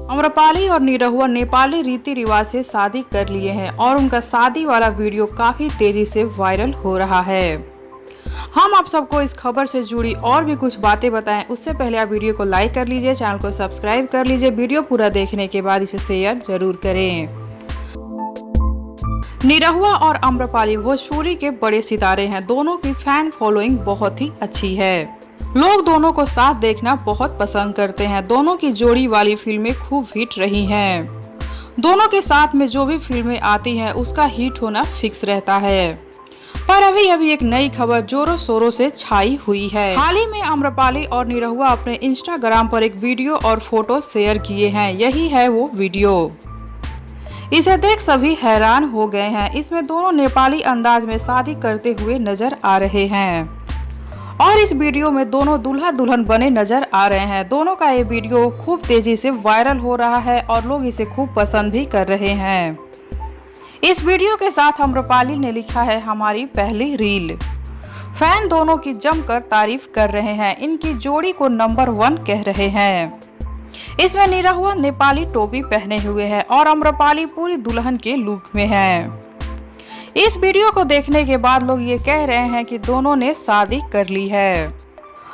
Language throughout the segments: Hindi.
आम्रपाली और निरहुआ नेपाली रीति रिवाज से शादी कर लिए हैं और उनका शादी वाला वीडियो काफी तेजी से वायरल हो रहा है। हम आप सबको इस खबर से जुड़ी और भी कुछ बातें बताएं, उससे पहले आप वीडियो को लाइक कर लीजिए, चैनल को सब्सक्राइब कर लीजिए। वीडियो पूरा देखने के बाद इसे शेयर जरूर करें। निरहुआ और आम्रपाली भोजपुरी के बड़े सितारे हैं। दोनों की फैन फॉलोइंग बहुत ही अच्छी है। लोग दोनों को साथ देखना बहुत पसंद करते हैं। दोनों की जोड़ी वाली फिल्में खूब हिट रही हैं। दोनों के साथ में जो भी फिल्में आती हैं उसका हिट होना फिक्स रहता है। पर अभी एक नई खबर जोरों शोरों से छाई हुई है। हाल ही में आम्रपाली और निरहुआ अपने इंस्टाग्राम पर एक वीडियो और फोटो शेयर किए हैं। यही है वो वीडियो। इसे देख सभी हैरान हो गए हैं। इसमें दोनों नेपाली अंदाज में शादी करते हुए नजर आ रहे हैं और इस वीडियो में दोनों दूल्हा दुल्हन बने नजर आ रहे हैं। दोनों का ये वीडियो खूब तेजी से वायरल हो रहा है और लोग इसे खूब पसंद भी कर रहे हैं। इस वीडियो के साथ आम्रपाली ने लिखा है, हमारी पहली रील। फैन दोनों की जमकर तारीफ कर रहे हैं। इनकी जोड़ी को नंबर 1 कह रहे हैं। इसमें निरहुआ नेपाली टोपी पहने हुए है और आम्रपाली पूरी दुल्हन के लुक में है। इस वीडियो को देखने के बाद लोग ये कह रहे हैं कि दोनों ने शादी कर ली है।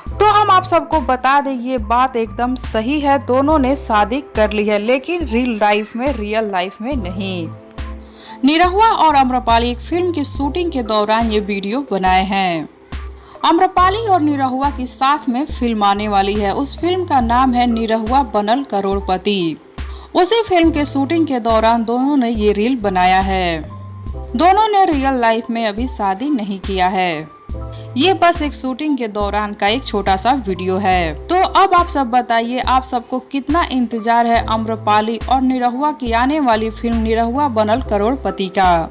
तो हम आप सबको बता दें, ये बात एकदम सही है। दोनों ने शादी कर ली है, लेकिन रियल लाइफ में नहीं। निरहुआ और आम्रपाली एक फिल्म की शूटिंग के दौरान ये वीडियो बनाए हैं। आम्रपाली और निरहुआ की साथ में फिल्म आने वाली है। उस फिल्म का नाम है निरहुआ बनल करोड़पति। उसी फिल्म के शूटिंग के दौरान दोनों ने ये रील बनाया है। दोनों ने रियल लाइफ में अभी शादी नहीं किया है। ये बस एक शूटिंग के दौरान का एक छोटा सा वीडियो है। तो अब आप सब बताइए, आप सबको कितना इंतजार है आम्रपाली और निरहुआ की आने वाली फिल्म निरहुआ बनल करोड़पति का?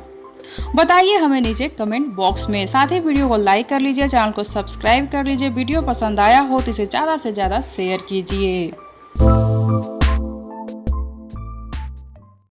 बताइए हमें नीचे कमेंट बॉक्स में। साथ ही वीडियो को लाइक कर लीजिए, चैनल को सब्सक्राइब कर लीजिए। वीडियो पसंद आया हो तो इसे ज्यादा से ज्यादा शेयर कीजिए।